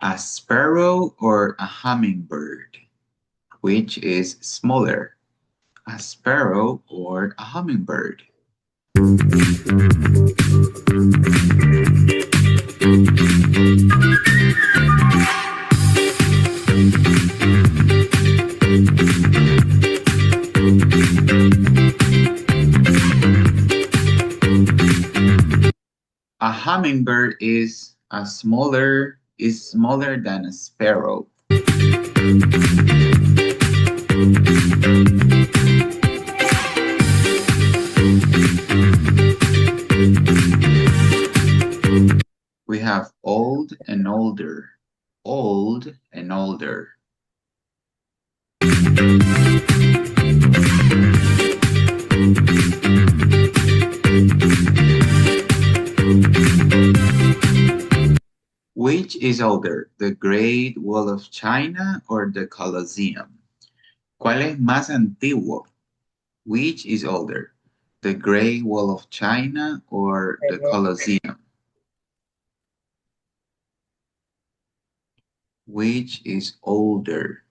a sparrow or a hummingbird? Which is smaller, a sparrow or a hummingbird? A hummingbird is smaller than a sparrow. We have old and older. Old and older. Which is older, the Great Wall of China or the Colosseum? ¿Cuál es más antiguo? Which is older, the Great Wall of China or the Colosseum? Which is older?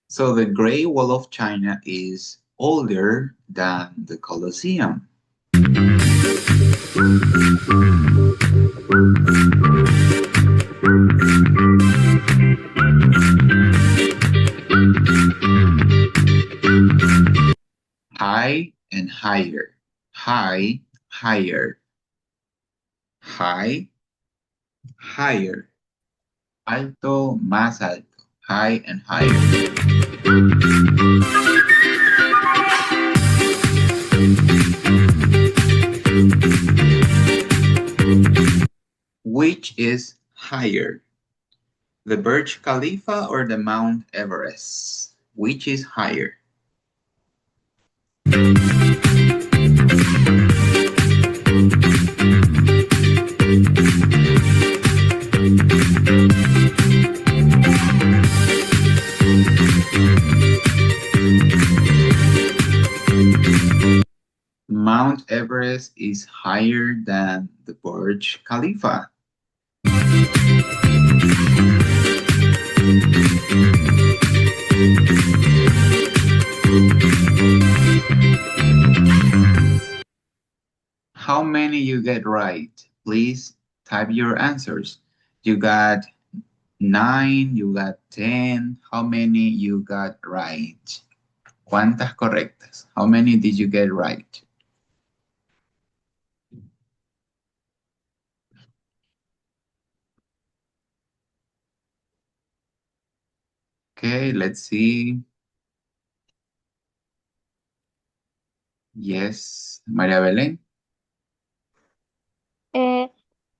So the Great Wall of China is older than the Colosseum. High and higher. High, higher. High, higher. Alto, más alto. High and higher. Which is higher? The Burj Khalifa or the Mount Everest? Which is higher? Mount Everest is higher than the Burj Khalifa. How many you get right? Please type your answers. You got 9, you got 10. How many you got right? ¿Cuántas correctas? How many did you get right? Okay, let's see. Yes, María Belén.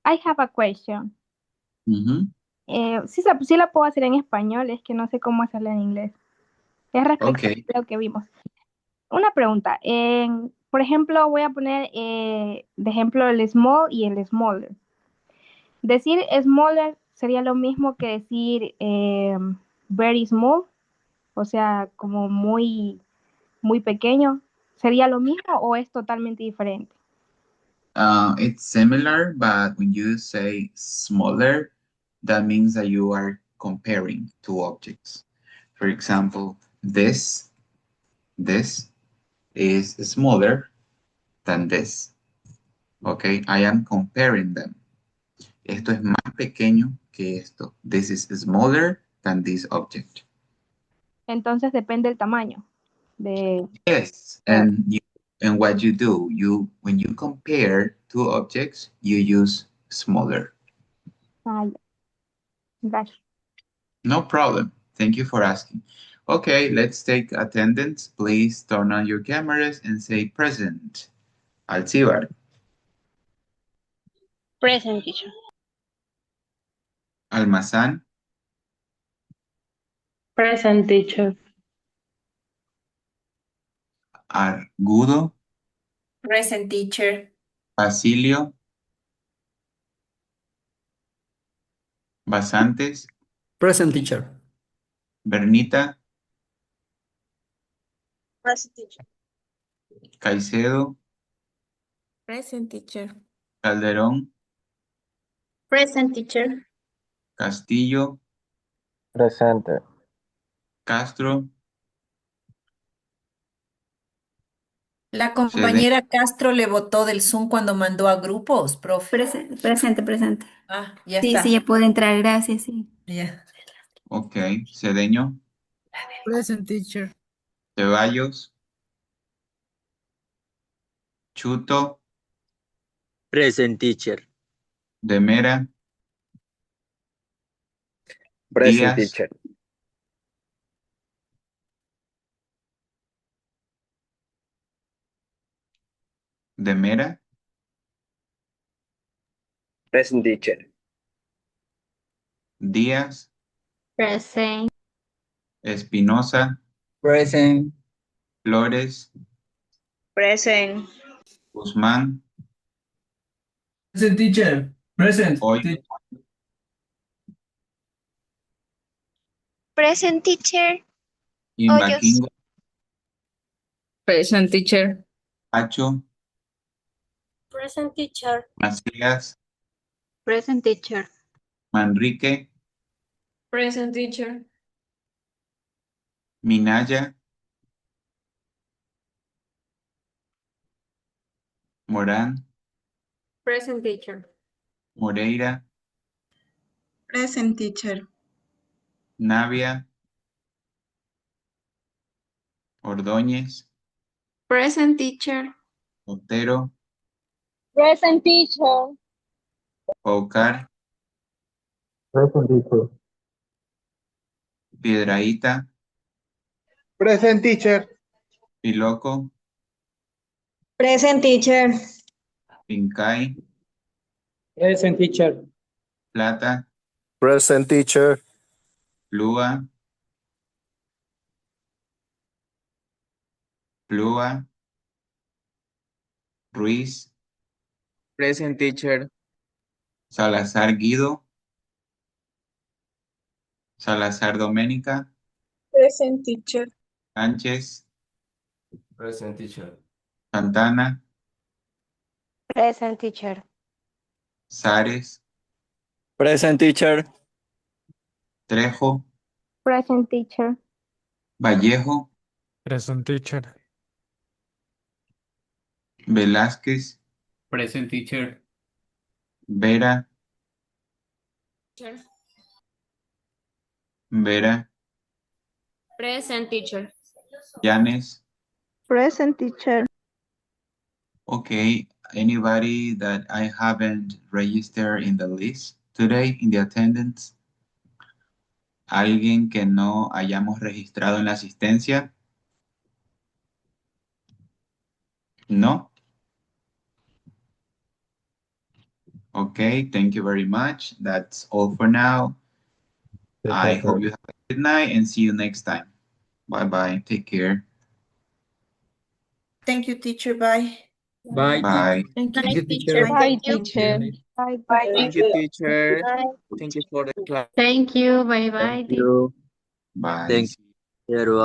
I have a question. Mhm. Sí la puedo hacer en español, es que no sé cómo hacerla en inglés. Es respecto Okay. a lo que vimos. Una pregunta. Por ejemplo, voy a poner de ejemplo el small y el smaller. Decir smaller sería lo mismo que decir very small, o sea, como muy, muy pequeño. ¿Sería lo mismo o es totalmente diferente? It's similar, but when you say smaller, that means that you are comparing two objects. For example, this is smaller than this. Okay, I am comparing them. Esto es más pequeño que esto. This is smaller than this object. Entonces depende del tamaño de... Yes, and what you do, when you compare two objects, you use smaller. Ah, ya. Gracias. No problem. Thank you for asking. Okay, let's take attendance. Please turn on your cameras and say present. Alcibar, Present, teacher. Almazán, Present, teacher. Argudo, Present teacher. Basilio, Basantes, Present, teacher. Bernita, Present, teacher. Caicedo, Present, teacher. Calderón, Present, teacher. Castillo, Presente. Castro, La Cedeño. compañera Castro le votó del Zoom cuando mandó a grupos, profe. Presente. Ah, ya Sí, está. ya puedo entrar, gracias, sí. Ya. Ok, Cedeño, Present, teacher. Ceballos, Chuto, Present, teacher. Demera, Present, Díaz, teacher. Demera, Present, teacher. Díaz, Present. Espinosa, Present. Flores, Present. Guzmán, Present, teacher. Present. Hoy, Present, teacher. Hoyos. Imbaquingo, Present, teacher. Pacho, Present, teacher. Macías, Present, teacher. Manrique, Present, teacher. Minaya, Morán, Present, teacher. Moreira, Present, teacher. Navia, Ordóñez, Present, teacher. Otero, Present, teacher. Paucar, Present, teacher. Piedraíta, Present, teacher. Piloco, Present, teacher. Pincay, Present, teacher. Plata, Present, teacher. Plúa, Plúa, Ruiz, Present, teacher. Salazar Guido, Salazar Doménica, Present, teacher. Sánchez, Present, teacher. Santana, Present, teacher. Sares, Present, teacher. Trejo, Present, teacher. Vallejo, Present teacher. Velázquez, Present, teacher. Vera, Vera, Present, teacher. Janice? Present, teacher. Okay, anybody that I haven't registered in the list today in the attendance? ¿Alguien que no hayamos registrado en la asistencia? No? Okay, thank you very much. That's all for now. I hope you have a good night and see you next time. Bye-bye. Take care. Thank you, teacher. Bye. Bye, Bye. Thank Thank you. you, teacher. Bye, Thank teacher. you. Bye, Thank you, teacher. Thank you for the class. Thank you. Bye bye. Thank you. Bye. Thank you, everyone.